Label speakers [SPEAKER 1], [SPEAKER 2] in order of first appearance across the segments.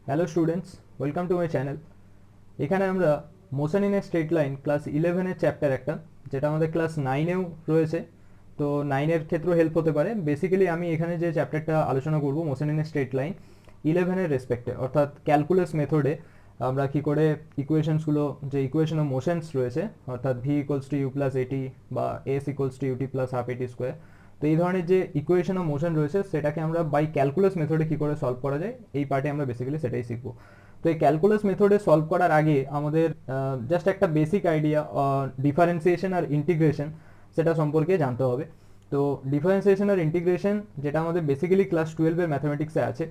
[SPEAKER 1] Hello students, welcome to my channel. এখানে আমরা motion in a straight line class 11-এর chapter একটা, যেটা আমাদের ক্লাস 9-এও রয়েছে, তো 9-এর ক্ষেত্রেও হেল্প হতে পারে। বেসিক্যালি আমি এখানে যে চ্যাপ্টারটা আলোচনা করব motion in a straight line 11-এর রেসপেক্টে, অর্থাৎ ক্যালকুলাস মেথডে আমরা কী করে ইকুয়েশনসগুলো, যে ইকুয়েশন অফ মোশনস রয়েছে, অর্থাৎ V equals to U plus A T বা S equals to U T plus half A T square, তো এই ধরনের যে ইকুয়েশন অফ মোশন রয়েছে সেটাকে আমরা বাই ক্যালকুলাস মেথডে কী করে সলভ করা যায়, এই পার্টে আমরা বেসিক্যালি সেটাই শিখবো। তো এই ক্যালকুলাস মেথডে সলভ করার আগে আমাদের জাস্ট একটা বেসিক আইডিয়া ডিফারেন্সিয়েশন আর ইন্টিগ্রেশন সেটা সম্পর্কে জানতে হবে। তো ডিফারেন্সিয়েশন আর ইন্টিগ্রেশন যেটা আমাদের বেসিক্যালি ক্লাস 12-এর ম্যাথামেটিক্সে আছে,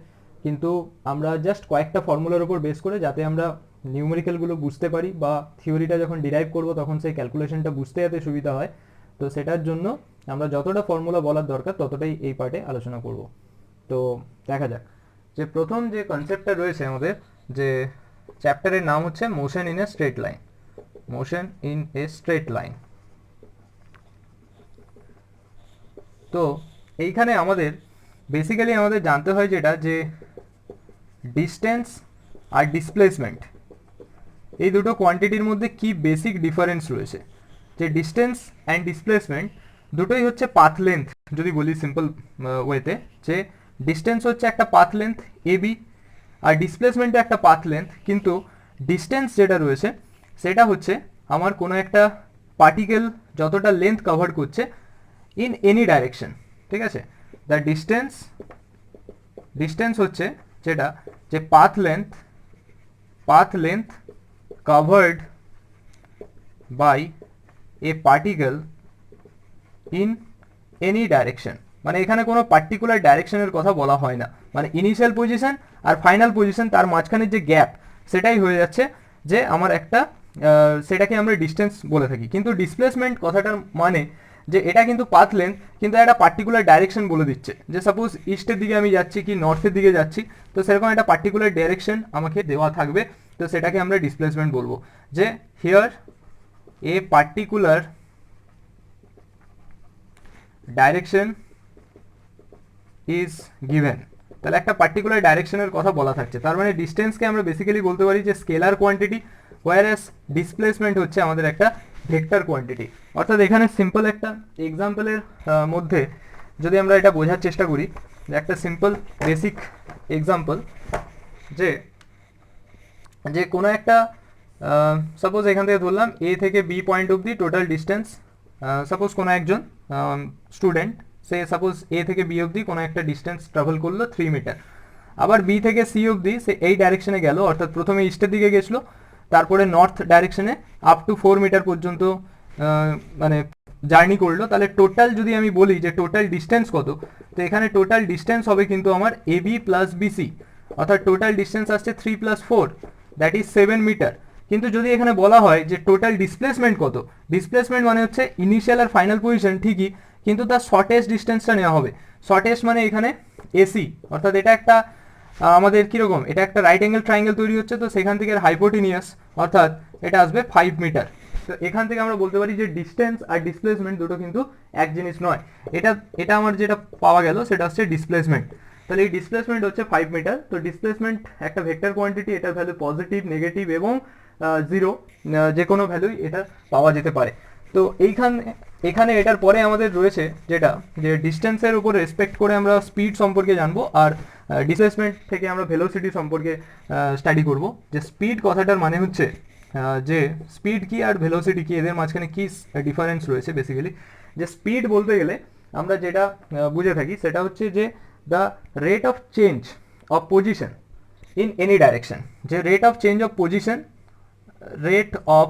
[SPEAKER 1] কিন্তু আমরা জাস্ট কয়েকটা ফর্মুলার উপর বেস করে, যাতে আমরা নিউমেরিক্যালগুলো বুঝতে পারি বা থিওরিটা যখন ডিরাইভ করব তখন সেই ক্যালকুলেশনটা বুঝতে যাতে সুবিধা হয়, তো সেটার জন্য আমরা যতটা ফর্মুলা বলার দরকার ততটাই এই পার্টে আলোচনা করব। তো দেখা যাক, যে প্রথম যে কনসেপ্টটা রয়েছে আমাদের, যে চ্যাপ্টারের নাম হচ্ছে motion in a straight line. Motion in a straight line. তো এইখানে আমাদের বেসিক্যালি আমাদের জানতে হয় যেটা, যে ডিস্টেন্স আর ডিসপ্লেসমেন্ট এই দুটো কোয়ান্টিটির মধ্যে কি বেসিক ডিফারেন্স রয়েছে। যে ডিস্টেন্স অ্যান্ড ডিসপ্লেসমেন্ট দুটোই হচ্ছে পাথ লেন্থ, যদি বলি সিম্পল ওয়েতে, যে ডিস্টেন্স হচ্ছে একটা পাথ লেন্থ এবি আর ডিসপ্লেসমেন্টে একটা পাথ লেন্থ, কিন্তু ডিস্টেন্স যেটা রয়েছে সেটা হচ্ছে আমার কোনো একটা পার্টিকেল যতটা লেন্থ কভার করছে ইন এনি ডাইরেকশন, ঠিক আছে। দ্য ডিস্টেন্স হচ্ছে যেটা, যে path length covered by a particle in any direction। মানে এখানে কোনো পার্টিকুলার ডাইরেকশনের কথা বলা হয় না, মানে ইনিশিয়াল পজিশন আর ফাইনাল পজিশন তার মাঝখানের যে গ্যাপ সেটাই হয়ে যাচ্ছে যে আমার একটা, সেটাকে আমরা ডিস্টেন্স বলে থাকি। কিন্তু ডিসপ্লেসমেন্ট কথাটার মানে যে এটা কিন্তু পাথ লেন্থ, কিন্তু একটা পার্টিকুলার ডাইরেকশন বলে দিচ্ছে, যে সাপোজ ইস্টের দিকে আমি যাচ্ছি কি নর্থের দিকে যাচ্ছি, তো সেরকম একটা পার্টিকুলার ডাইরেকশন আমাকে দেওয়া থাকবে, তো সেটাকে আমরা ডিসপ্লেসমেন্ট বলবো। যে here a particular direction is given, তাহলে একটা পার্টিকুলার ডাইরেকশনের কথা বলা থাকছে। তার মানে ডিস্টেন্সকে আমরা বেসিক্যালি বলতে পারি যে স্কেলার কোয়ান্টিটি, হোয়ারএস ডিসপ্লেসমেন্ট হচ্ছে আমাদের একটা ভেক্টর কোয়ান্টিটি। অর্থাৎ এখানে সিম্পল একটা এক্সাম্পলের মধ্যে যদি আমরা এটা বোঝার চেষ্টা করি, যে একটা সিম্পল বেসিক এক্সাম্পল, যে যে কোনো একটা সাপোজ এখান থেকে ধরলাম এ থেকে বি পয়েন্ট অবধি টোটাল ডিস্টেন্স, সাপোজ কোনো একজন স্টুডেন্ট সে সাপোজ এ থেকে বি অবধি কোনো একটা ডিস্টেন্স ট্রাভেল করলো 3 মিটার, আবার বি থেকে সি অবধি সে এই ডাইরেকশনে গেল, অর্থাৎ প্রথমে ইস্টের দিকে গেছিলো, তারপরে নর্থ ডাইরেকশনে আপ টু 4 মিটার পর্যন্ত মানে জার্নি করলো। তাহলে টোটাল যদি আমি বলি যে টোটাল ডিস্টেন্স কত, তো এখানে টোটাল ডিস্টেন্স হবে কিন্তু আমার এ বি প্লাস বিসি, অর্থাৎ টোটাল ডিস্টেন্স আসছে 3 + 4, দ্যাট ইজ 7 মিটার। কিন্তু যদি এখানে বলা হয় যে টোটাল ডিসপ্লেসমেন্ট কত, ডিসপ্লেসমেন্ট মানে হচ্ছে ইনিশিয়াল আর ফাইনাল পজিশন ঠিকই, কিন্তু তার শর্টেস্ট ডিস্টেন্সটা নেওয়া হবে। শর্টেস্ট মানে এখানে এসি, অর্থাৎ এটা একটা আমাদের কীরকম, এটা একটা রাইট অ্যাঙ্গেল ট্রায়াঙ্গেল তৈরি হচ্ছে, তো সেখান থেকে হাইপোটিনিয়াস, অর্থাৎ এটা আসবে 5 মিটার। তো এখান থেকে আমরা বলতে পারি যে ডিস্টেন্স আর ডিসপ্লেসমেন্ট দুটো কিন্তু এক জিনিস নয়। এটা আমার যেটা পাওয়া গেল সেটা হচ্ছে ডিসপ্লেসমেন্ট। তাহলে এই ডিসপ্লেসমেন্ট হচ্ছে 5 মিটার। তো ডিসপ্লেসমেন্ট একটা ভেক্টর কোয়ান্টিটি, এটার ভ্যালু পজিটিভ, নেগেটিভ এবং জিরো, যে কোনো ভ্যালুই এটা পাওয়া যেতে পারে। তো এখানে এটার পরে আমাদের রয়েছে যেটা, যে ডিস্টেন্সের উপর রেসপেক্ট করে আমরা স্পিড সম্পর্কে জানবো, আর ডিসপ্লেসমেন্ট থেকে আমরা ভেলোসিটি সম্পর্কে স্টাডি করব। যে স্পিড কথাটার মানে হচ্ছে যে স্পিড কি আর ভেলোসিটি কি, এদের মাঝখানে কি ডিফারেন্স রয়েছে। বেসিক্যালি যে স্পিড বলতে গেলে আমরা যেটা বুঝে থাকি সেটা হচ্ছে যে the rate of change of position in any direction. যে rate of change of position, rate of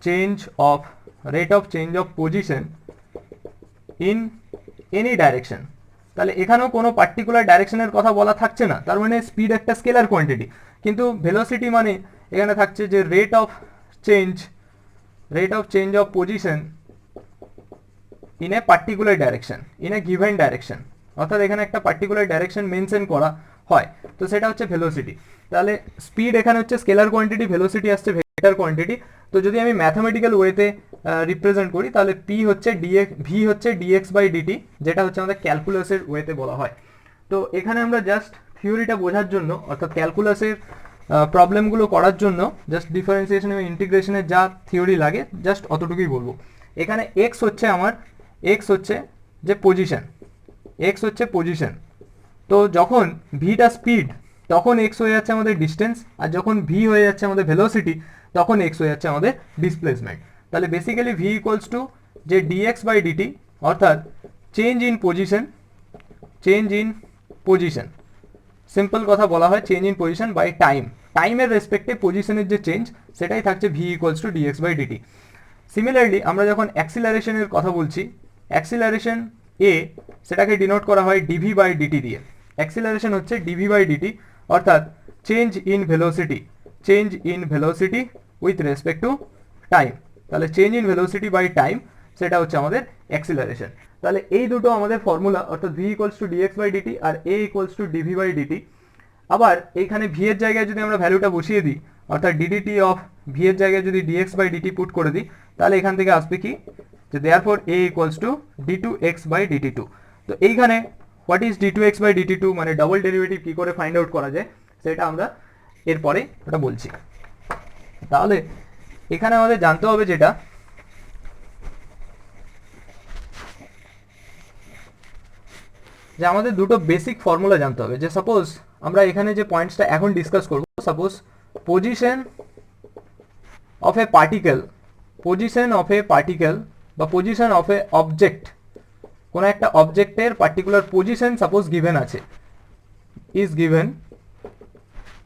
[SPEAKER 1] change of position in any direction। তাহলে এখানেও কোনো পার্টিকুলার ডাইরেকশনের কথা বলা থাকছে না, তার মানে স্পিড একটা স্কেলার কোয়ান্টিটি। কিন্তু ভেলোসিটি মানে এখানে থাকছে যে rate of change of position in a particular direction, in a given direction, অর্থাৎ এখানে একটা পার্টিকুলার ডাইরেকশন মেনশন করা হয়, তো সেটা হচ্ছে ভেলোসিটি। তাহলে স্পিড এখানে হচ্ছে স্কেলার কোয়ান্টিটি, ভেলোসিটি আসছে ভেক্টর কোয়ান্টিটি। তো যদি আমি ম্যাথামেটিক্যাল ওয়েতে রিপ্রেজেন্ট করি, তাহলে ভি হচ্ছে ডিএক্স বাই ডিটি, যেটা হচ্ছে আমাদের ক্যালকুলাসের ওয়েতে বলা হয়। তো এখানে আমরা জাস্ট থিওরিটা বোঝার জন্য, অর্থাৎ ক্যালকুলাসের প্রবলেমগুলো করার জন্য জাস্ট ডিফারেন্সিয়েশন এবং ইন্টিগ্রেশনের যা থিওরি লাগে জাস্ট অতটুকুই বলবো। এখানে এক্স হচ্ছে আমার, এক্স হচ্ছে যে পজিশন, এক্স হচ্ছে পজিশন। তো যখন ভিটা স্পিড তখন এক্স হয়ে যাচ্ছে আমাদের ডিস্টেন্স, আর যখন ভি হয়ে যাচ্ছে আমাদের ভেলোসিটি তখন এক্স হয়ে যাচ্ছে আমাদের ডিসপ্লেসমেন্ট। তাহলে বেসিক্যালি ভি ইকুয়ালস টু যে ডিএক্স বাই ডিটি, অর্থাৎ change in position, change in position, simple কথা বলা হয় change in position by time, টাইমের রেসপেক্টে পজিশনের যে চেঞ্জ সেটাই থাকছে V equals to D X by D T. Similarly আমরা যখন অ্যাক্সিলারেশনের কথা বলছি, অ্যাক্সিলারেশন এ সেটাকে ডিনোট করা হয় ডিভি বাই ডিটি দিয়ে। অ্যাক্সিলারেশন হচ্ছে ডিভি বাই ডিটি, অর্থাৎ change in velocity, change in velocity with respect to time. তাহলে change in velocity by time সেটা হচ্ছে আমাদের অ্যাক্সিলারেশন। তাহলে এই দুটো আমাদের ফর্মুলা, অর্থাৎ V equals to D X by D T আর A equals to D V by D T. আবার এইখানে ভি এর জায়গায় যদি আমরা ভ্যালুটা বসিয়ে দিই, অর্থাৎ ডিডিটি অফ ভি এর জায়গায় যদি ডিএক্স বাই ডিটি পুট করে দিই, তাহলে এখান থেকে আসবে কি যে therefore A equals to D two X by D T two. তো এইখানে what is D two X by D T two মানে ডবল ডেরিভেটিভ কী করে ফাইন্ড আউট করা যায় সেটা আমরা এরপরে ওটা বলছি। তাহলে এখানে আমাদের জানতে হবে যেটা, যে আমাদের দুটো বেসিক ফর্মুলা জানতে হবে। যে সাপোজ আমরা এখানে যে পয়েন্টসটা এখন ডিসকাস করব, suppose position of A particle, position of A particle বা পজিশন অফ এ অবজেক্ট, কোনো একটা অবজেক্টের পার্টিকুলার পজিশন সাপোজ গিভেন আছে, ইজ গিভেন।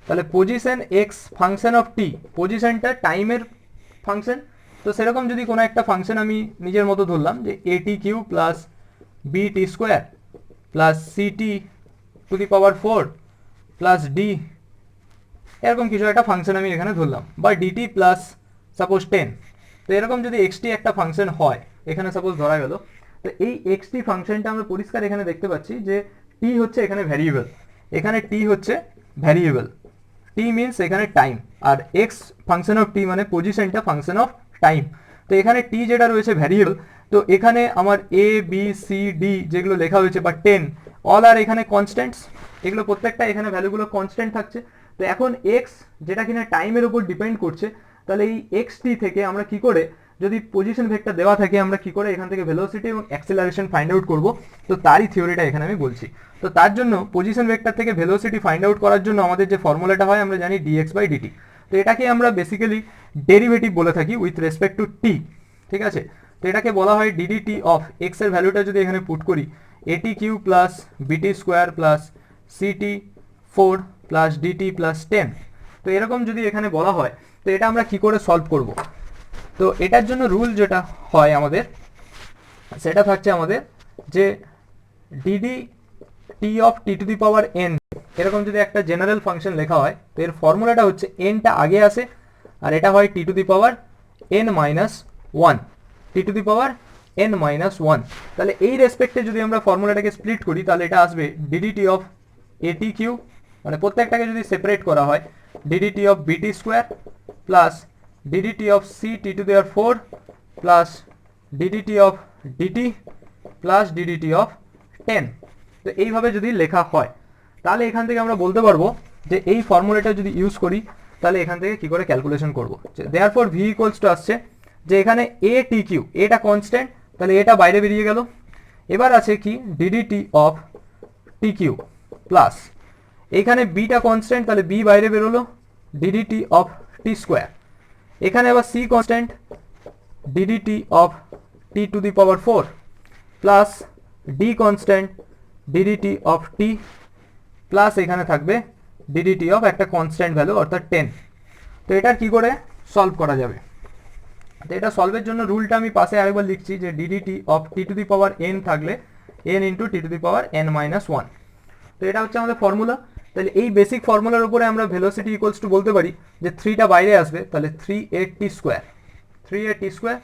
[SPEAKER 1] তাহলে পজিশন এক্স ফাংশন অফ টি, পজিশনটা টাইমের ফাংশন। তো সেরকম যদি কোনো একটা ফাংশন আমি নিজের মতো ধরলাম যে A T cube plus B T square plus C T to the power 4 plus D, এরকম কিছু একটা ফাংশন আমি এখানে ধরলাম, বা ডিটি প্লাস সাপোজ 10। তো এরকম যদি এক্সটি একটা ফাংশন হয় এখানে সাপোজ ধরা গেল, তো এই এক্সটি ফাংশনটা আমরা পরিষ্কার এখানে দেখতে পাচ্ছি যে টি হচ্ছে এখানে ভ্যারিয়েবল, এখানে টি হচ্ছে ভ্যারিয়েবল, টি মিনস এখানে টাইম, আর এক্স ফাংশন অফ টি মানে পজিশনটা ফাংশন অফ টাইম। তো এখানে টি যেটা রয়েছে ভ্যারিয়েবল, তো এখানে আমার এ বি সি ডি যেগুলো লেখা হয়েছে বা 10 অল আর এখানে কনস্ট্যান্টস, এগুলো প্রত্যেকটা এখানে ভ্যালুগুলো কনস্ট্যান্ট থাকছে। তো এখন এক্স যেটা কিনা টাইমের উপর ডিপেন্ড করছে, তাহলে এই এক্স টি থেকে আমরা কি করে, যদি পজিশন ভেক্টর দেওয়া থাকে আমরা কি করে এখান থেকে ভেলোসিটি এবং অ্যাক্সিলারেশন ফাইন্ড আউট করব, তো তারই থিওরিটা এখানে আমি বলছি। তো তার জন্য পজিশন ভেক্টর থেকে ভেলোসিটি ফাইন্ড আউট করার জন্য আমাদের যে ফর্মুলাটা হয় আমরা জানি ডিএক্স বাই ডিটি। তো এটাকে আমরা বেসিক্যালি ডেরিভেটিভ বলে থাকি উইথ রেসপেক্ট টু টি, ঠিক আছে। তো এটাকে বলা হয় ডিডিটি অফ এক্স এর ভ্যালুটা যদি এখানে পুট করি A T cube plus B T square plus C T 4 plus D T plus 10। তো এরকম যদি এখানে বলা হয় তো এটা আমরা কি করে সলভ করব। তো এটার জন্য রুল যেটা হয় আমাদের সেটা থাকছে আমাদের যে DD T of T to the power N, এরকম যদি একটা জেনারেল ফাংশন লেখা হয় তো এর ফর্মুলাটা হচ্ছে এনটা আগে আসে আর এটা হয় T to the power N minus 1, T to the power N minus 1। তাহলে এই রেসপেক্টে যদি আমরা ফর্মুলাটাকে স্প্লিট করি তাহলে এটা আসবে ডিডিটি অফ এটি কিউ, মানে প্রত্যেকটাকে যদি সেপারেট করা হয় D D T of B T square plus D D T of C T to the power 4 plus D D T of D T plus D D T of 10। তো এইভাবে যদি লেখা হয় তাহলে এখান থেকে আমরা বলতে পারবো যে এই ফর্মুলাটা যদি ইউজ করি তাহলে এখান থেকে কি করে ক্যালকুলেশন করবো। দেয়ারফর ভি ইকুয়ালস টু আসছে যে এখানে এ টি কিউ, এটা কনস্ট্যান্ট, তাহলে এটা বাইরে বেরিয়ে গেল। এবার আছে কি D D T of T cube plus এখানে বিটা কনস্ট্যান্ট, তাহলে বি বাইরে বেরোলো, ডিডিটি অফ টি স্কোয়ার, এখানে আবার C constant, D D T of T to the power 4 plus D constant, D D T of T plus এখানে থাকবে ডিডিটি অফ একটা কনস্ট্যান্ট ভ্যালু অর্থাৎ 10। তো এটা কি করে সলভ করা যাবে, তো এটা সলভের জন্য রুলটা আমি পাশে আরেকবার লিখছি যে d dt of T to the power N থাকলে N into T to the power N minus 1। তো এটা হচ্ছে আমাদের ফর্মুলা। তাহলে এই বেসিক ফর্মুলার উপরে আমরা ভেলোসিটি ইকুয়ালস টু বলতে পারি যে 3টা বাইরে আসবে, তাহলে 3a টি স্কোয়ার, 3a টি স্কোয়ার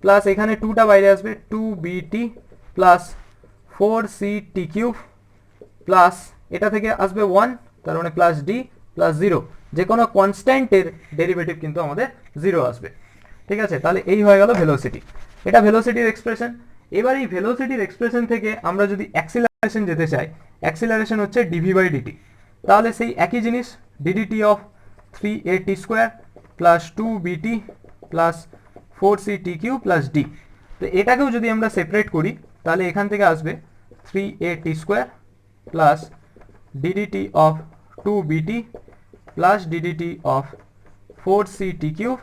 [SPEAKER 1] প্লাস এখানে 2টা বাইরে আসবে 2bt প্লাস 4c টি কিউব প্লাস এটা থেকে আসবে 1, তার মানে প্লাস ডি প্লাস 0, যে কোনো কনস্ট্যান্টের ডেরিভেটিভ কিন্তু আমাদের 0 আসবে, ঠিক আছে। তাহলে এই হয়ে গেল ভেলোসিটি, এটা ভেলোসিটির এক্সপ্রেশন। এবার এই ভেলোসিটির এক্সপ্রেশন থেকে আমরা যদি অ্যাক্সিলারেশন যেতে চাই, অ্যাক্সিলারেশন হচ্ছে ডিভি বাই ডিটি। তাহলে সেই একই জিনিস D D T of 3at square plus 2bt plus 4ct cube plus D. তো এটাকেও যদি আমরা সেপারেট করি তাহলে এখান থেকে আসবে 3at square plus D D T of 2bt plus D D T of 4ct cube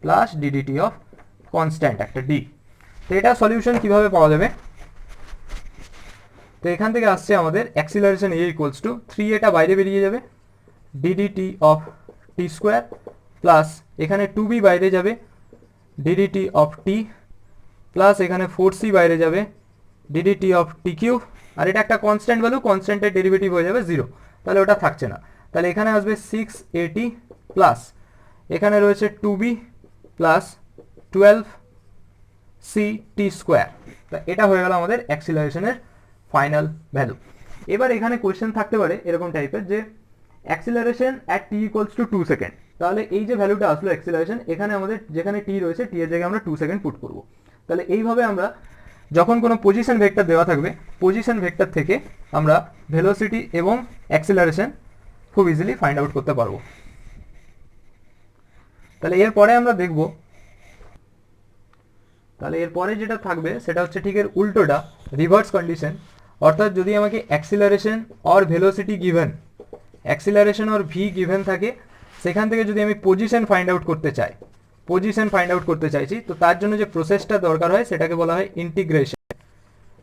[SPEAKER 1] plus D D T of constant একটা ডি। তো এটা সলিউশন কিভাবে পাওয়া যাবে? তো এখান থেকে আসছে আমাদের অ্যাক্সিলারেশন এ ইকুয়ালস টু 3 এটা বাইরে বেরিয়ে যাবে, DDT of T square plus এখানে 2b বাইরে যাবে, ডিডিটি অফ টি প্লাস এখানে 4c বাইরে যাবে, ডিডিটি অফ টি কিউব, আর এটা একটা কনস্ট্যান্ট ভ্যালু, কনস্ট্যান্টের ডেরিভেটিভ হয়ে যাবে 0, তাহলে ওটা থাকছে না। তাহলে এখানে আসবে 6at প্লাস এখানে রয়েছে 2b প্লাস 12ct স্কোয়ার। তা এটা হয়ে গেল আমাদের অ্যাক্সিলারেশনের ফাইনাল ভ্যালু। এবার এখানে কোয়েশ্চেন থাকতে পারে এরকম টাইপের যে acceleration at T equals to 2 second. তাহলে এই যে ভ্যালুটা আসলো অ্যাক্সিলারেশন, এখানে আমাদের যেখানে টি রয়েছে টি এর জায়গায় আমরা 2 সেকেন্ড পুট করব। তাহলে এইভাবে আমরা যখন কোনো পজিশন ভেক্টর দেওয়া থাকবে, পজিশন ভেক্টর থেকে আমরা ভেলোসিটি এবং অ্যাক্সিলারেশন খুব ইজিলি ফাইন্ড আউট করতে পারবো। তাহলে এরপরে আমরা দেখব, তাহলে এরপরে যেটা থাকবে সেটা হচ্ছে ঠিক এর উল্টোটা, রিভার্স কন্ডিশন। অর্থাৎ যদি আমাকে acceleration or velocity given, acceleration or V given থাকে, সেখান থেকে যদি আমি পজিশন ফাইন্ড আউট করতে চাই, পজিশন ফাইন্ড আউট করতে চাইছি, তো তার জন্য যে প্রসেসটা দরকার হয় সেটাকে বলা হয় ইন্টিগ্রেশন।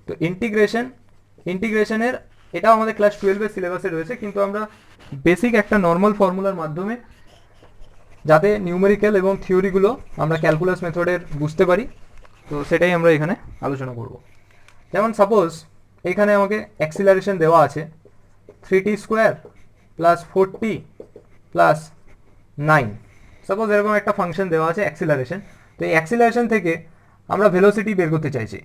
[SPEAKER 1] তো ইন্টিগ্রেশনের এটাও আমাদের ক্লাস 12-এর সিলেবাসে রয়েছে, কিন্তু আমরা বেসিক একটা নর্মাল ফর্মুলার মাধ্যমে যাতে নিউমেরিক্যাল এবং থিওরিগুলো আমরা ক্যালকুলাস মেথডের বুঝতে পারি, তো সেটাই আমরা এখানে আলোচনা করব। যেমন সাপোজ এখানে আমাকে অ্যাক্সিলারেশন দেওয়া আছে 3t square plus 4t plus 9, suppose এরকম একটা ফাংশন দেওয়া আছে অ্যাক্সিলারেশন। তো এই অ্যাক্সিলারেশন থেকে আমরা ভেলোসিটি বের করতে চাইছি,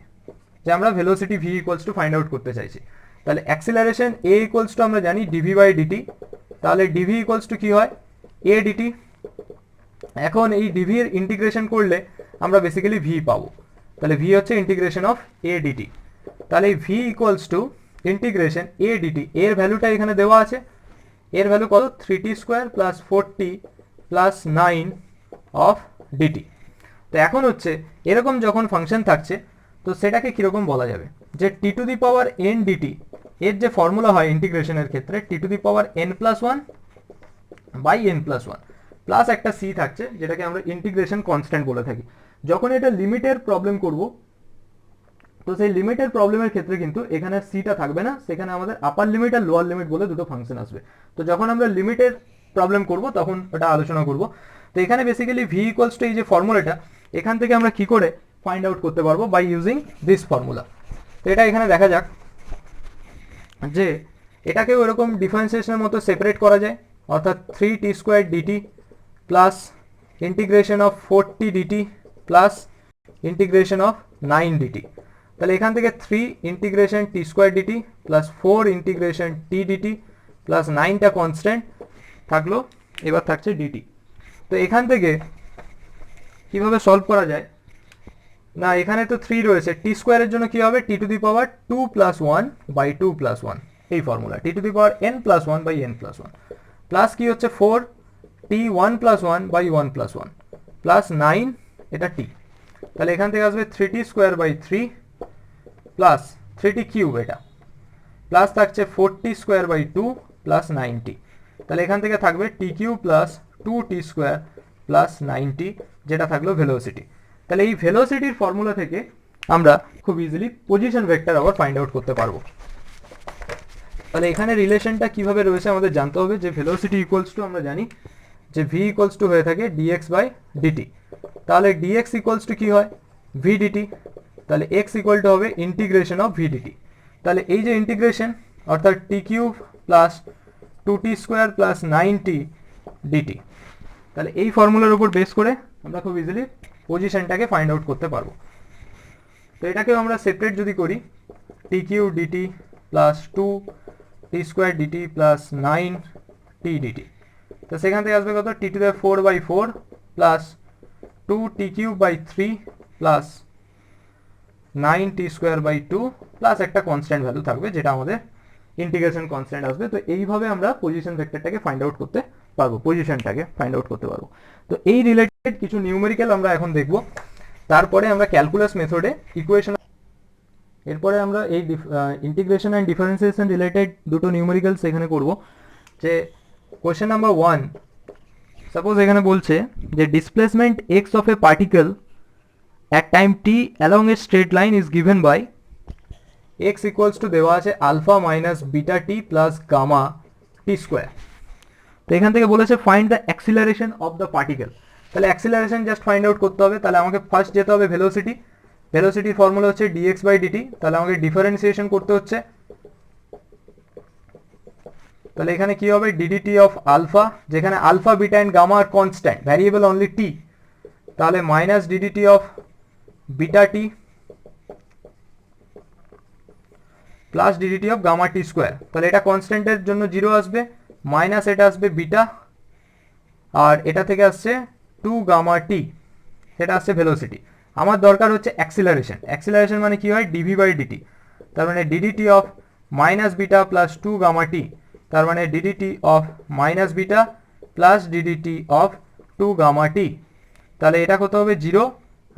[SPEAKER 1] যে আমরা velocity V equals to find out করতে চাইছি। তাহলে অ্যাক্সিলারেশন এ ইকুয়ালস টু আমরা জানি ডিভি বাই ডিটি, তাহলে ডিভি ইকুয়ালস টু কী হয়, এ ডিটি। এখন এই ডিভির ইন্টিগ্রেশন করলে আমরা বেসিক্যালি ভি পাবো, তাহলে ভি হচ্ছে ইন্টিগ্রেশন অফ এ ডিটি। তাহলে এই V equals to integration A D T, এর ভ্যালুটা এখানে দেওয়া আছে, এর ভ্যালু কত 3t square plus 4t plus 9 of D T. তো এখন হচ্ছে এরকম যখন ফাংশন থাকছে তো সেটাকে কীরকম বলা যাবে, যে T to the power N dt এর যে ফর্মুলা হয় ইন্টিগ্রেশনের ক্ষেত্রে T to the power N plus 1 by N plus 1 plus একটা সি থাকছে, যেটাকে আমরা ইন্টিগ্রেশন কনস্ট্যান্ট বলে থাকি। যখন এটা লিমিটের প্রবলেম করব, তো সেই লিমিটের প্রবলেমের ক্ষেত্রে কিন্তু এখানে সিটা থাকবে না, সেখানে আমাদের আপার লিমিট আর লোয়ার লিমিট বলে দুটো ফাংশন আসবে। তো যখন আমরা লিমিটের প্রবলেম করব তখন ওটা আলোচনা করব। তো এখানে বেসিক্যালি ভি ইকুয়ালস টু এই যে ফর্মুলাটা, এখান থেকে আমরা কি করে ফাইন্ড আউট করতে পারবো, বাই ইউজিং দিস ফর্মুলা। তো এটা এখানে দেখা যাক যে এটাকেও এরকম ডিফারেন্সিয়েশনের মতো সেপারেট করা যায়, অর্থাৎ 3t square DT plus integration of 4t D T plus integration of 9 D T. তাহলে এখান থেকে 3 integration T square DT plus 4 integration T D T plus 9টা কনস্ট্যান্ট থাকলো, এবার থাকছে ডিটি। তো এখান থেকে কিভাবে সলভ করা যায়, না এখানে তো 3 রয়েছে, টি স্কোয়ারের জন্য কি হবে, T to the power 2 plus 1 by 2 plus 1, এই formula T to the power N plus 1 by N plus 1 plus কি হচ্ছে 4 T 1 plus 1 by 1 plus 1 plus 9 এটা টি। তাহলে এখান থেকে আসবে 3t square by 3 plus 3t cube, এটা প্লাস থাকছে 4t square by 2 plus 9t। তাহলে এখান থেকে থাকবে T cube plus 2t square plus 9t, যেটা থাকলো ভেলোসিটি। তাহলে এই ভেলোসিটির ফর্মুলা থেকে আমরা খুব ইজিলি পজিশন ভেক্টর আবার ফাইন্ড আউট করতে পারবো। তাহলে এখানে রিলেশনটা কিভাবে রয়েছে আমাদের জানতে হবে, যে ভেলোসিটি ইকুয়ালস টু আমরা জানি যে ভি ইকুয়ালস টু হয়ে থাকে ডিএক্স বাই ডিটি। তাহলে ডিএক্স ইকুয়ালস টু কী হয়, ভি ডিটি। তাহলে এক্স ইকুয়াল টু হবে ইন্টিগ্রেশন অফ ভি ডিটি। তাহলে এই যে ইন্টিগ্রেশন অর্থাৎ T cube plus 2t square plus 9t dt, তাহলে এই ফর্মুলার উপর বেস করে আমরা খুব ইজিলি পজিশনটাকে ফাইন্ড আউট করতে পারবো। তো এটাকেও আমরা সেপারেট যদি করি, T cube dt plus 2t square DT plus 9t dt, তো সেখান থেকে আসবে কত, T to the 4 by 4 plus 2t cube by 3 plus 9t square by 2 plus একটা কনস্ট্যান্ট ভ্যালু থাকবে, যেটা আমাদের ইন্টিগ্রেশন কনস্ট্যান্ট আসবে। তো এইভাবে আমরা পজিশন ভেক্টরটাকে ফাইন্ড আউট করতে পারবো, পজিশনটাকে ফাইন্ড আউট করতে পারবো। তো এই রিলেটেড কিছু নিউমেরিক্যাল আমরা এখন দেখব, তারপরে আমরা ক্যালকুলাস মেথডে ইকুয়েশন, এরপরে আমরা এই ইন্টিগ্রেশন অ্যান্ড ডিফারেন্সিয়েশন রিলেটেড দুটো নিউমেরিক্যালস এখানে করব। যে কোয়েশ্চেন নাম্বার 1, সাপোজ এখানে বলছে যে displacement x of A particle at time t along a straight line is given by x equals to দেওয়া আছে alpha minus beta T plus gamma T square. তো এখান থেকে বলেছে find the acceleration of the particle. তাহলে acceleration just find out করতে হবে। তাহলে আমাকে ফার্স্ট যেতে হবে ভেলোসিটি, ভেলোসিটির ফর্মুলা হচ্ছে dx বাই dt। তাহলে আমাকে ডিফারেন্সিয়েশন করতে হচ্ছে, তাহলে এখানে কি হবে ddt অফ আলফা, যেখানে আলফা বিটা এন্ড গামা আর কনস্ট্যান্ট, ভ্যারিয়েবল অনলি টি, তাহলে minus ddt of beta T plus ddt of gamma T square. তাহলে এটা কনস্ট্যান্টের জন্য 0 আসবে, মাইনাস এটা আসবে বিটা, আর এটা থেকে আসছে 2 গামা টি, সেটা আসছে ভেলোসিটি। আমার দরকার হচ্ছে অ্যাক্সিলারেশন। অ্যাক্সিলারেশন মানে কি হয় dv বাই dt, তার মানে ddt of minus beta plus 2 gamma T, তার মানে ddt of minus beta plus ddt of 2 gamma T. তাহলে এটা কত হবে 0,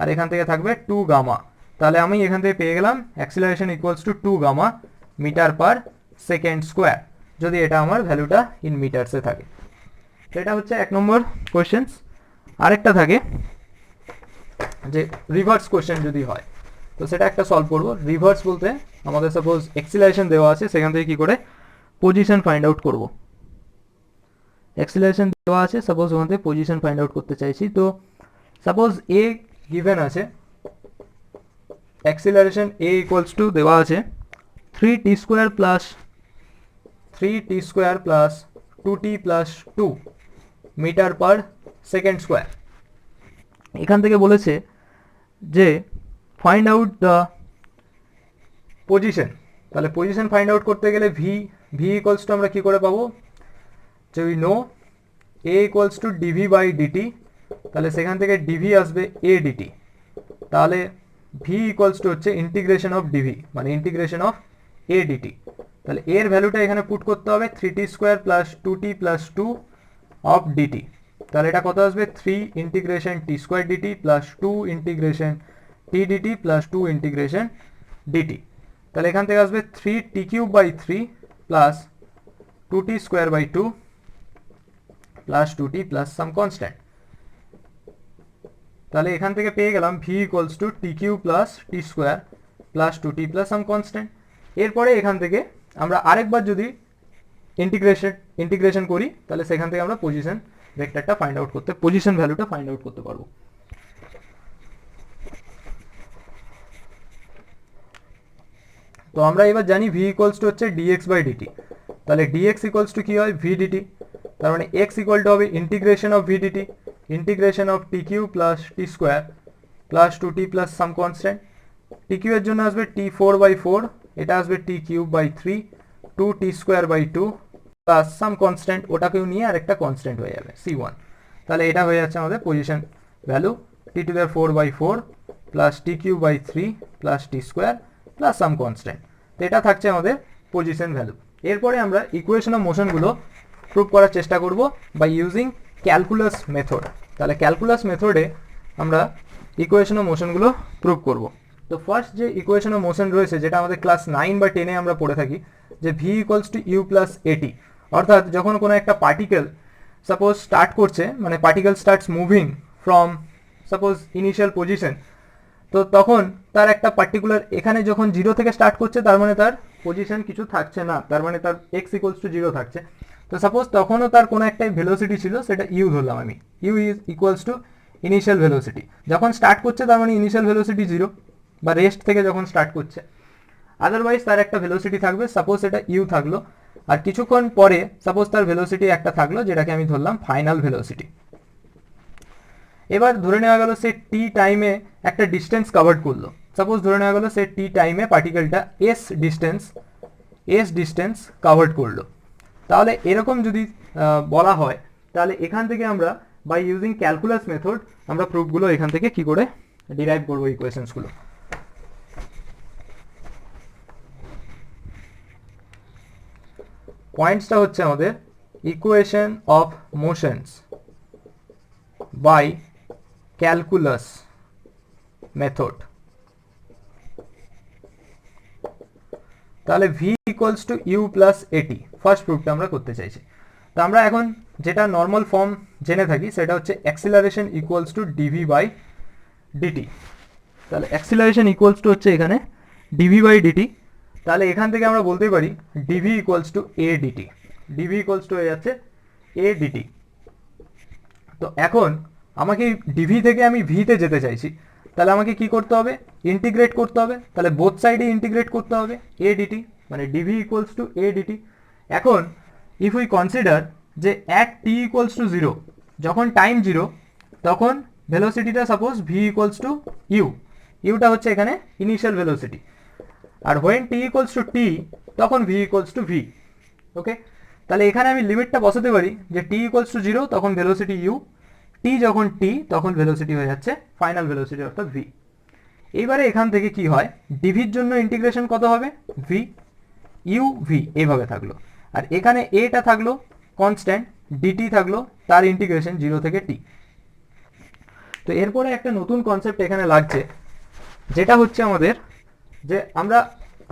[SPEAKER 1] আর এখান থেকে থাকবে 2 গামা। তাহলে আমি এখান থেকে পেয়ে গেলাম acceleration equals to 2 gamma metre per second square, যদি এটা আমার ভ্যালুটা ইন মিটারসে থাকে। সেটা হচ্ছে 1 নম্বর কোয়েশ্চেন্স। আরেকটা থাকে যে রিভার্স কোয়েশ্চেন যদি হয়, তো সেটা একটা সলভ করব। রিভার্স বলতে আমাদের সাপোজ অ্যাক্সিলারেশন দেওয়া আছে, সেখান থেকে কি করে পজিশন ফাইন্ড আউট করব। অ্যাক্সিলারেশন দেওয়া আছে, সাপোজ ওখান থেকে পজিশন ফাইন্ড আউট করতে চাইছি। তো সাপোজ এ গিভেন আছে, অ্যাক্সিলারেশন এ ইকুয়ালস টু দেওয়া আছে 3t square plus 2t plus 2 metre per second square. এখান থেকে বলেছে যে ফাইন্ড আউট দ্য পজিশন। তাহলে পজিশন ফাইন্ড আউট করতে গেলে ভি ইকুয়ালস টু আমরা কি করে পাবো, যে we know A equals to D V by DT, তাহলে সেখান থেকে ডিভি আসবে এ ডিটি। তাহলে ভি ইকুয়ালস টু হচ্ছে ইন্টিগ্রেশন অফ ডিভি, মানে ইন্টিগ্রেশন অফ এ ডিটি। তাহলে এর ভ্যালুটা এখানে পুট করতে হবে 3t square plus 2t plus 2 of D T. তাহলে এটা কত আসবে 3 integration T square DT plus 2 integration T D T plus 2 integration D T. তাহলে এখান থেকে আসবে 3t cube by 3 plus 2t square by 2 plus 2t plus some constant. তাহলে এখান থেকে পেয়ে গেলাম V equals to T cube plus T square plus 2t plus some constant. এরপরে এখান থেকে আমরা আরেকবার যদি ইন্টিগ্রেশন করি, তাহলে সেখান থেকে আমরা পজিশন ভেক্টরটা ফাইন্ড আউট করতে, পজিশন ভ্যালুটা ফাইন্ড আউট করতে পারবো। তো আমরা এবার জানি ভি ইকুয়ালস টু হচ্ছে ডিএক্স বাই ডিটি। তাহলে ডিএক্স ইকুয়ালস টু কি হয় ভি ডিটি, তার মানে এক্স ইকুয়াল টু হবে integration of V D T, integration of T cube plus T square plus 2t plus some constant. T cube এর জন্য আসবে t4 বাই 4, এটা আসবে T cube by 3, 2t square by 2 plus some constant, ওটাকেও নিয়ে আরেকটা constant হয়ে যাবে c1। তাহলে এটা হয়ে যাচ্ছে আমাদের position value t4 by 4 plus T cube by 3 plus T square plus some constant. তো এটা থাকছে আমাদের পজিশন ভ্যালু। এরপরে আমরা ইকুয়েশন অফ মোশনগুলো প্রুভ করার চেষ্টা করব বাই ইউজিং ক্যালকুলাস মেথড। তাহলে ক্যালকুলাস মেথডে আমরা ইকুয়েশন অফ মোশনগুলো প্রুভ করব। তো ফার্স্ট যে ইকুয়েশন অফ মোশন রয়েছে, যেটা আমাদের ক্লাস 9 বা 10-এ আমরা পড়ে থাকি, যে V equals to U plus A T. অর্থাৎ যখন কোনো একটা পার্টিকেল সাপোজ স্টার্ট করছে, মানে particle starts moving from suppose initial position, তো তখন তার একটা পার্টিকুলার, এখানে যখন 0 থেকে স্টার্ট করছে, তার মানে তার পজিশন কিছু থাকছে না, তার মানে তার এক্স ইকুয়ালস টু 0 থাকছে। তো সাপোজ তখনও তার কোনো একটা ভেলোসিটি ছিল, সেটা ইউ ধরলাম আমি, U is equals to initial velocity. যখন স্টার্ট করছে তার মানে ইনিশিয়াল ভেলোসিটি 0, বা রেস্ট থেকে যখন স্টার্ট করছে। আদারওয়াইজ তার একটা ভেলোসিটি থাকবে, সাপোজ এটা ইউ থাকলো, আর কিছুক্ষণ পরে সাপোজ তার ভেলোসিটি একটা থাকলো, যেটাকে আমি ধরলাম ফাইনাল ভেলোসিটি। এবার ধরে নেওয়া গেল সে টি টাইমে একটা ডিস্টেন্স কভার্ড করলো। সাপোজ ধরে নেওয়া গেল সে টি টাইমে পার্টিকেলটা এস ডিস্টেন্স কভার্ড করলো। তাহলে এরকম যদি বলা হয়, তাহলে এখান থেকে আমরা বাই ইউজিং ক্যালকুলাস মেথড আমরা প্রুফগুলো এখান থেকে কি করে ডিরাইভ করবো ইকুয়েশনসগুলো। পয়েন্টসটা হচ্ছে আমাদের equation of motions by calculus method. তাহলে V equals to U plus A T first প্রুফটা আমরা করতে চাইছি। তো আমরা এখন যেটা নর্মাল ফর্ম জেনে থাকি সেটা হচ্ছে acceleration equals to D V by DT. তাহলে অ্যাক্সিলারেশন ইকুয়ালস টু হচ্ছে এখানে ডিভি বাই ডিটি। তাহলে এখান থেকে আমরা বলতে পারি D V equals to A D T. D V equals to হয়ে যাচ্ছে এ ডিটি। তো এখন আমাকে ডিভি থেকে আমি ভিতে যেতে চাইছি, তাহলে আমাকে কি করতে হবে? ইন্টিগ্রেট করতে হবে। তাহলে বোথ সাইডে ইন্টিগ্রেট করতে হবে এ ডিটি, মানে dv equals to A dt. এখন ইফ উই কনসিডার যে অ্যাট টি ইকুয়ালস টু 0, যখন টাইম 0 তখন ভেলোসিটিটা suppose V equals to U, ইউটা হচ্ছে এখানে ইনিশিয়াল ভেলোসিটি। আর when T equals to T তখন V equals to V. Okay, তাহলে এখানে আমি লিমিটটা বসাতে পারি যে টি ইকুয়ালস টু 0 তখন ভেলোসিটি ইউ, টি যখন টি তখন ভেলোসিটি হয়ে যাচ্ছে ফাইনাল ভেলোসিটি অর্থাৎ ভি। এইবারে এখান থেকে কি হয়, ডিভির জন্য ইন্টিগ্রেশন কত হবে? ভি ইউ ভি এইভাবে থাকলো। আর এখানে এটা থাকলো কনস্ট্যান্ট, ডিটি থাকলো তার ইন্টিগ্রেশন 0 থেকে টি। তো এরপরে একটা নতুন কনসেপ্ট এখানে লাগছে, যেটা হচ্ছে আমাদের যে আমরা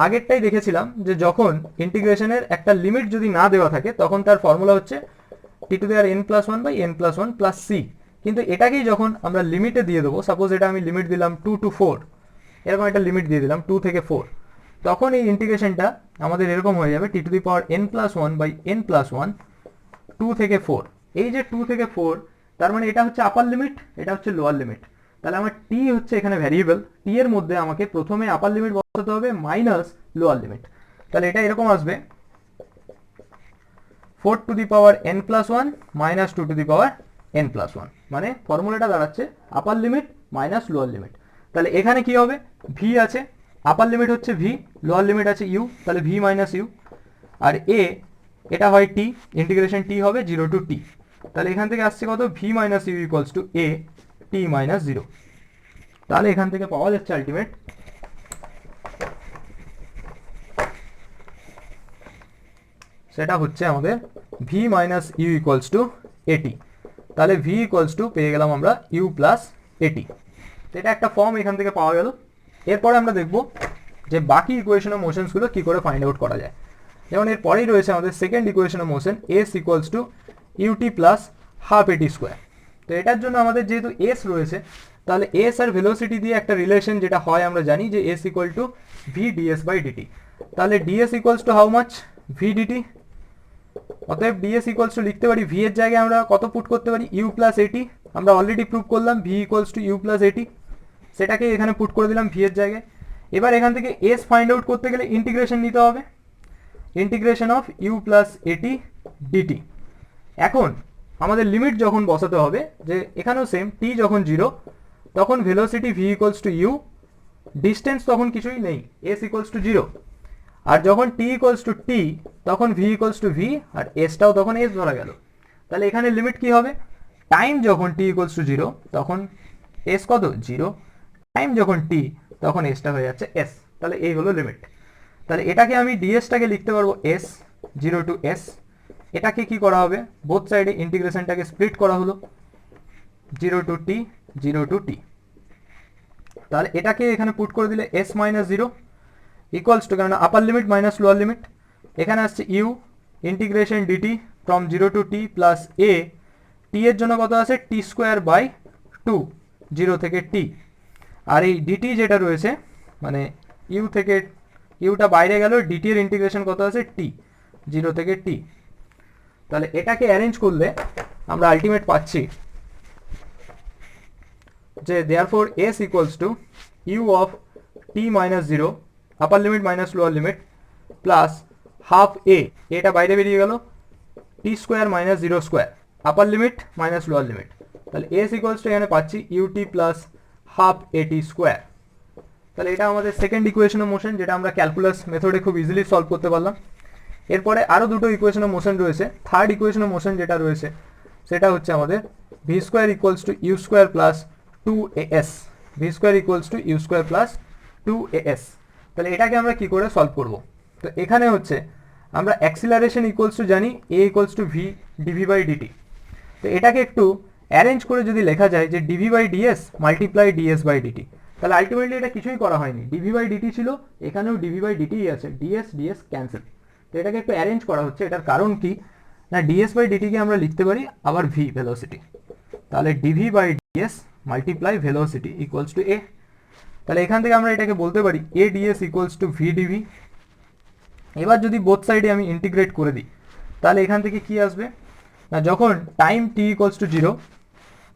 [SPEAKER 1] আগেরটাই দেখেছিলাম যে যখন ইন্টিগ্রেশনের একটা লিমিট যদি না দেওয়া থাকে তখন তার ফর্মুলা হচ্ছে টি টু দি আর N plus 1 by N plus 1 plus C. কিন্তু এটাকেই যখন আমরা লিমিটে দিয়ে দেবো, সাপোজ এটা আমি লিমিট দিলাম 2 to 4, এরকম একটা লিমিট দিয়ে দিলাম 2 থেকে 4, তখন এই ইন্টিগ্রেশনটা আমাদের এরকম হয়ে যাবে T to the power N plus 1 by N plus 1 2 থেকে 4। এই যে 2 থেকে 4, তার মানে এটা হচ্ছে আপার লিমিট, এটা হচ্ছে লোয়ার লিমিট। তাহলে আমার টি হচ্ছে এখানে ভ্যারিয়েবল, টি এর মধ্যে আমাকে প্রথমে আপার লিমিট বসাতে হবে মাইনাস লোয়ার লিমিট। তাহলে এটা এরকম আসবে 4 two the power N plus 1 minus 2 two the power N plus 1, মানে ফর্মুলাটা দাঁড়াচ্ছে আপার লিমিট মাইনাস লোয়ার লিমিট। তাহলে এখানে কি হবে? ভি আছে, আপার লিমিট হচ্ছে ভি, লোয়ার লিমিট আছে ইউ, তাহলে ভি মাইনাস ইউ। আর এ এটা হয় টি, ইন্টিগ্রেশন টি হবে 0 টু টি। তাহলে এখান থেকে আসছে কত? V minus U equals to A T minus 0। তাহলে এখান থেকে পাওয়া যাচ্ছে আলটিমেট সেটা হচ্ছে আমাদের V minus U equals to A T. তাহলে ভি ইকুয়ালস টু পেয়ে গেলাম আমরা ইউ প্লাস এটি। এটা একটা ফর্ম এখান থেকে পাওয়া গেল। এরপরে আমরা দেখব যে বাকি ইকুয়েশন অফ মোশনসগুলো কী করে ফাইন্ড আউট করা যায়। যেমন এরপরেই রয়েছে আমাদের second equation of motion S equals to U T plus half A T square. তো এটার জন্য আমাদের যেহেতু এস রয়েছে, তাহলে এস আর ভেলোসিটি দিয়ে একটা রিলেশন যেটা হয় আমরা জানি যে S equal to V ds by DT. তাহলে ds equals to how much? V dt. অতএব ডিএস ইকুয়ালস টু লিখতে পারি ভি এর জায়গায় আমরা কত পুট করতে পারি? U plus A T. আমরা অলরেডি প্রুভ করলাম V equals to U plus A T, সেটাকে এখানে পুট করে দিলাম ভি এর জায়গায়। এবার এখান থেকে এস ফাইন্ড আউট করতে গেলে ইন্টিগ্রেশন নিতে হবে, integration of you plus A T DT. এখন আমাদের লিমিট যখন বসাতে হবে যে এখানেও সেম, টি যখন 0 তখন velocity V equals to U, distance তখন কিছুই নেই, এস ইকুয়ালস টু 0। আর যখন টি ইকুয়ালস টু টি তখন ভি ইকুয়ালস টু ভি, আর এসটাও তখন এস ধরা গেল। তাহলে এখানে লিমিট কি হবে? টাইম যখন টি ইকুয়ালস টু 0 তখন এস কত? 0। টাইম যখন টি তখন এসটা হয়ে যাচ্ছে এস। তাহলে এই হলো লিমিট। তাহলে এটাকে আমি ডিএসটাকে লিখতে পারবো এস 0 টু এস। এটাকে কি করা হবে? বোথ সাইডে ইন্টিগ্রেশনটাকে স্প্লিট করা হলো 0 টু টি 0 টু টি। তাহলে এটাকে এখানে পুট করে দিলে এস মাইনাস 0 ইকুয়ালস টু, কারণ upper limit minus lower limit, এখানে আসছে U integration dt from 0 to T plus A, T এর জন্য কত আছে? টি স্কোয়ার বাই 2 0 থেকে টি। আর এই ডিটি যেটা রয়েছে মানে ইউ থেকে ইউটা বাইরে গেল, ডিটি এর ইন্টিগ্রেশন কত আছে? টি 0 থেকে টি। তাহলে এটাকে অ্যারেঞ্জ করলে আমরা আলটিমেট পাচ্ছি যে therefore S equals to U of T minus 0 upper limit minus lower limit plus half A, এটা বাইরে বেরিয়ে গেল, T square minus 0 square upper limit minus lower limit. তাহলে এস ইকুয়ালস টু এখানে পাচ্ছি U T plus half A T square. তাহলে এটা আমাদের সেকেন্ড ইকুয়েশন অফ মোশন, যেটা আমরা ক্যালকুলাস মেথডে খুব ইজিলি সলভ করতে পারলাম। এরপরে আরও দুটো ইকুয়েশন অফ মোশন রয়েছে। থার্ড ইকুয়েশন অফ মোশন যেটা রয়েছে সেটা হচ্ছে আমাদের V square equals to U square plus 2as, V square equals to U square plus 2as। তাহলে এটাকে আমরা কি করে সলভ করব? তো এখানে হচ্ছে আমরা অ্যাক্সিলারেশন ইকুয়ালস টু জানি A equals to V dv by dt. তো এটাকে একটু অ্যারেঞ্জ করে যদি লেখা যায় যে dv by ds multiply ds by DT, তাহলে আলটিমেটলি এটা কিছুই করা হয়নি, ডিভি বাই ডিটি ছিল, এখানেও ডিভি বাই ডিটিই আছে, ডিএস ডিএস ক্যান্সেল। তো এটাকে একটু অ্যারেঞ্জ করা হচ্ছে, এটার কারণ কি না ডিএস বাই ডিটিকে আমরা লিখতে পারি আবার ভি ভেলোসিটি, তাহলে dv by ds multiply velocity equals to A. তাহলে এখান থেকে আমরা এটাকে বলতে পারি A ds equals to V dv. এবার যদি বোথ সাইডে আমি ইন্টিগ্রেট করে দিই তাহলে এখান থেকে কি আসবে না যখন টাইম টি ইকুয়ালস টু 0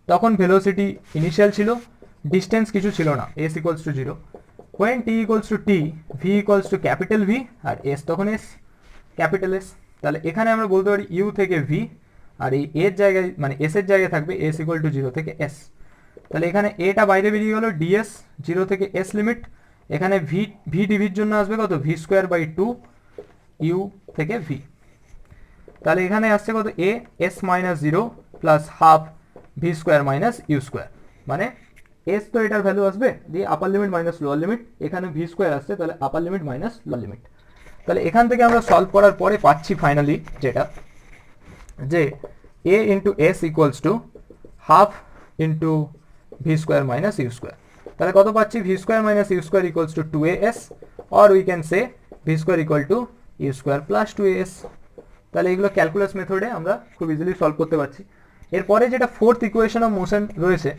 [SPEAKER 1] তখন ভেলোসিটি ইনিশিয়াল ছিল, ডিস্টেন্স কিছু ছিল না, S equals to 0। when t equals to T V equals to capital V আর এস তখন এস ক্যাপিটাল এস। তাহলে এখানে আমরা বলতে পারি ইউ থেকে ভি আর এই এর জায়গায় মানে এস এর জায়গায় থাকবে এস ইকুয়াল টু 0 থেকে এস। তাহলে এখানে এটা বাইরে বেরিয়ে গেল ডিএস 0 থেকে এস লিমিট, এখানে ভি ভি ডিভির জন্য আসবে কত ভি স্কোয়ার বাই 2 ইউ থেকে ভি। তাহলে এখানে আসছে কত A S minus 0 plus half V square minus U square, মানে এস তো এটার ভ্যালু আসবে দিয়ে upper limit minus lower limit, এখানে ভি স্কোয়ার আসছে তাহলে upper limit minus lower limit. তাহলে এখান থেকে আমরা সলভ করার পরে পাচ্ছি ফাইনালি যেটা যে A into S equals to half into V square minus U square. তাহলে কত পাচ্ছি V square minus U square equals to 2as or we can say V square equal to U square plus 2as। তাহলে এগুলো calculus মেথডে আমরা খুব easily solve করতে পারছি। এরপরে যেটা ফোর্থ ইকুয়েশন অফ মোশন রয়েছে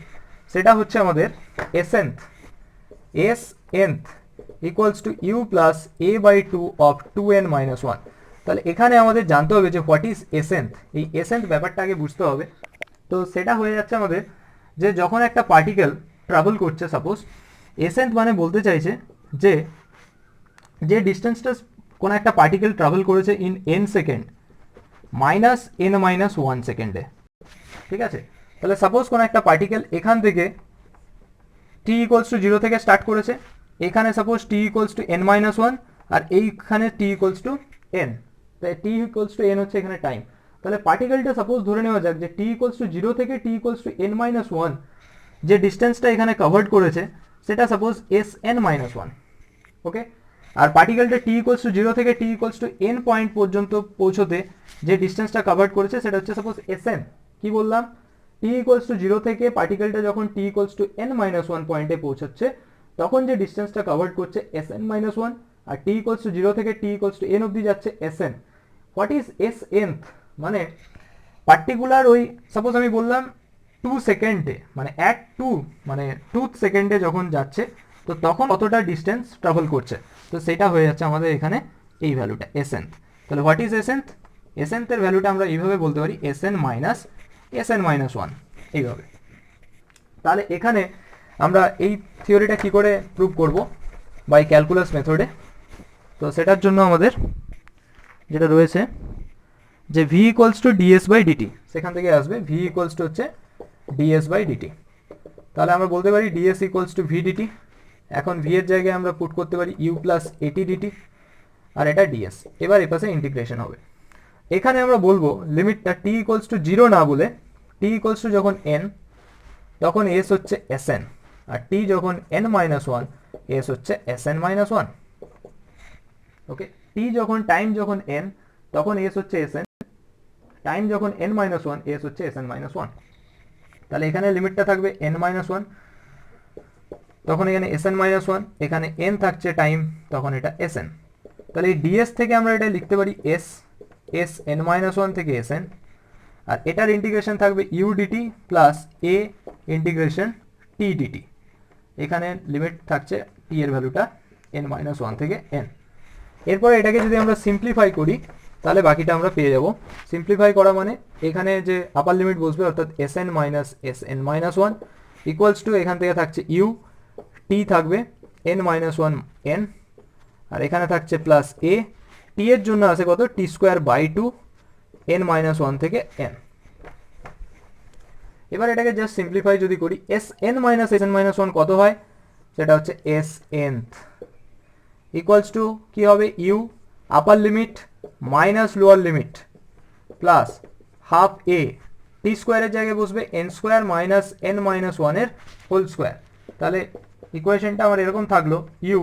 [SPEAKER 1] সেটা হচ্ছে আমাদের S nth, S nth equals to U plus A by 2 of 2n minus 1। তাহলে এখানে আমাদের জানতে হবে যে হোয়াট ইজ এসেন্থ, এই এসেন্থ ব্যাপারটা আগে বুঝতে হবে। তো সেটা হয়ে যাচ্ছে আমাদের যে যখন একটা পার্টিকেল ট্রাভেল করছে, সাপোজ এসেন্থ মানে বলতে চাইছে যে যে ডিস্টেন্সটা কোনো একটা পার্টিকেল ট্রাভেল করেছে in an second minus n minus 1 সেকেন্ডে, ঠিক আছে। তাহলে সাপোজ কোনো একটা পার্টিকেল এখান থেকে টি ইকুয়ালস টু 0 থেকে স্টার্ট করেছে, এখানে suppose T equals to N minus 1 আর এইখানে টি ইকুয়ালস টু এন, তাই টি ইকুয়ালস টু এন হচ্ছে এখানে টাইম। তাহলে পার্টিকেলটা সাপোজ ধরে নেওয়া যাক যে টি ইকুয়ালস টু 0 থেকে T equals to N minus 1 যে ডিস্টেন্সটা এখানে কভার্ড করেছে সেটা suppose S N minus 1, okay. আর পার্টিকেলটা টি ইকুয়ালস টু 0 থেকে T equals to N point পর্যন্ত পৌঁছতে যে ডিস্টেন্সটা কভার্ড করেছে সেটা হচ্ছে সাপোজ এস এন। কি বললাম, টি ইকুয়ালস টু 0 থেকে পার্টিকেলটা যখন T equals to N minus 1 পয়েন্টে পৌঁছচ্ছে তখন যে ডিস্টেন্সটা কভার্ড করছে এস এন মাইনাস 1, আর টি ইকুয়ালস টু 0 থেকে টি ইকুয়ালস টু এন অবধি যাচ্ছে S N. What is S nth, মানে পার্টিকুলার ওই সাপোজ আমি বললাম 2 সেকেন্ডে মানে অ্যাট 2 মানে 2 সেকেন্ডে যখন যাচ্ছে তো তখন কতটা ডিস্টেন্স ট্রাভেল করছে, তো সেটা হয়ে যাচ্ছে আমাদের এখানে এই ভ্যালুটা এসেন্থ। তাহলে হোয়াট ইজ এসেন্থ, এসেন্থের ভ্যালুটা আমরা এইভাবে বলতে পারি এসএন মাইনাস এসএন মাইনাস 1 এইভাবে। তাহলে এখানে আমরা এই থিওরিটা কি করে প্রুভ করব বাই ক্যালকুলাস মেথডে, তো সেটার জন্য আমাদের যেটা রয়েছে যে V equals to D S by D T, সেখান থেকে আসবে ভি ইকুয়ালস টু হচ্ছে ডিএস বাই ডিটি। তাহলে আমরা বলতে পারি D S equals to V D T, এখন ভি এর জায়গায় আমরা পুট করতে পারি ইউ প্লাস এটি ডিটি আর এটা ডিএস। এবার এ পাশে ইন্টিগ্রেশন হবে, এখানে আমরা বলবো লিমিটটা টি ইকুয়ালস টু 0 না বলে টি ইকুয়ালস টু যখন এন তখন এস হচ্ছে এস এন, আর টি যখন এন মাইনাস 1 এস হচ্ছে এস এন মাইনাস 1, ওকে। টি যখন টাইম যখন এন তখন এস হচ্ছে এস এন, টাইম যখন এন মাইনাস 1 এস হচ্ছে এস এন মাইনাস 1। তাহলে এখানে লিমিটটা থাকবে এন মাইনাস 1, তখন এখানে এস এন মাইনাস 1, এখানে এন থাকছে টাইম তখন এটা এস এন। তাহলে এই ডিএস থেকে আমরা এটা লিখতে পারি এস এস এন মাইনাস 1 থেকে এস এন, আর এটার ইন্টিগ্রেশন থাকবে U D T plus A integration T D T, এখানে লিমিট থাকছে টি এর ভ্যালুটা এন মাইনাস 1 থেকে এন। এরপরে এটাকে যদি আমরা সিম্পলিফাই করি তাহলে বাকিটা আমরা পেয়ে যাব। সিম্পলিফাই করা মানে এখানে যে আপার লিমিট বসবে অর্থাৎ S N minus S N minus 1 equals to এখান থেকে থাকছে ইউ, টি থাকবে এন মাইনাস 1 এন, আর এখানে থাকছে প্লাস এ, টি এর জন্য আছে কত টি স্কোয়ার বাই 2 এন মাইনাস 1 থেকে এন। এবার এটাকে জাস্ট সিম্পলিফাই যদি করি S N minus S N minus 1 কত হয়, সেটা হচ্ছে এস এনথ ইকুয়ালস টু কি হবে u upper limit minus lower limit plus half a, t স্কোয়ারের জায়গায় বসবে n square minus n minus 1 এর হোল স্কোয়ার। তাহলে ইকুয়েশনটা আমার এরকম থাকলো u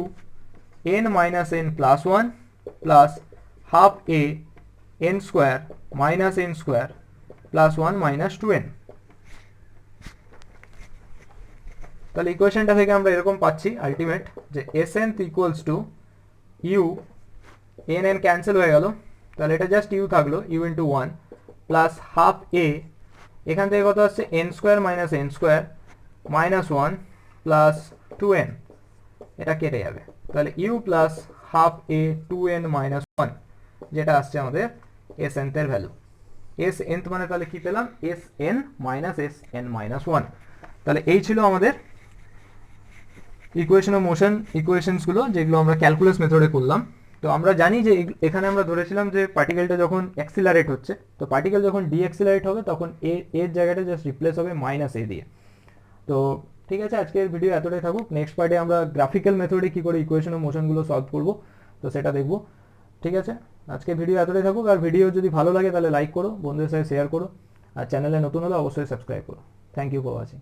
[SPEAKER 1] n minus n plus 1 plus half a n square minus N square plus 1 minus 2n। তাহলে ইকুয়েশনটা থেকে আমরা এরকম পাচ্ছি আলটিমেট যে s n equals to u, n n cancel হয়ে গেল, তাহলে এটা জাস্ট ইউ থাকলো, U into 1 plus half A, এখান থেকে কত আসছে N square minus N square minus 1 plus 2n, এটা কেটে যাবে, তাহলে U plus half A 2n minus 1, যেটা আসছে আমাদের এস এনথ এর ভ্যালু। এস এনথ মানে তাহলে কি পেলাম, S N minus S N minus 1। তাহলে এই ছিল আমাদের ইকুয়েশন অফ মোশন ইকুয়েশনসগুলো, যেগুলো আমরা ক্যালকুলাস মেথডে করলাম। তো আমরা জানি যে এখানে আমরা ধরেছিলাম যে পার্টিকেলটা যখন অ্যাক্সিলারেট হচ্ছে, তো পার্টিকেল যখন ডিঅ্যাক্সিলারেট হবে তখন এর জায়গাটা জাস্ট রিপ্লেস হবে মাইনাস এ দিয়ে। তো ঠিক আছে, আজকের ভিডিও এতটাই থাকুক। নেক্সট পার্টে আমরা গ্রাফিক্যাল মেথডে কী করে ইকুয়েশন অফ মোশনগুলো সলভ করবো, তো সেটা দেখবো। ঠিক আছে, আজকে ভিডিও এতটাই থাকুক। আর ভিডিও যদি ভালো লাগে তাহলে লাইক করো, বন্ধুদের সাথে শেয়ার করো, আর চ্যানেলে নতুন হলে অবশ্যই সাবস্ক্রাইব করো। Thank you for watching.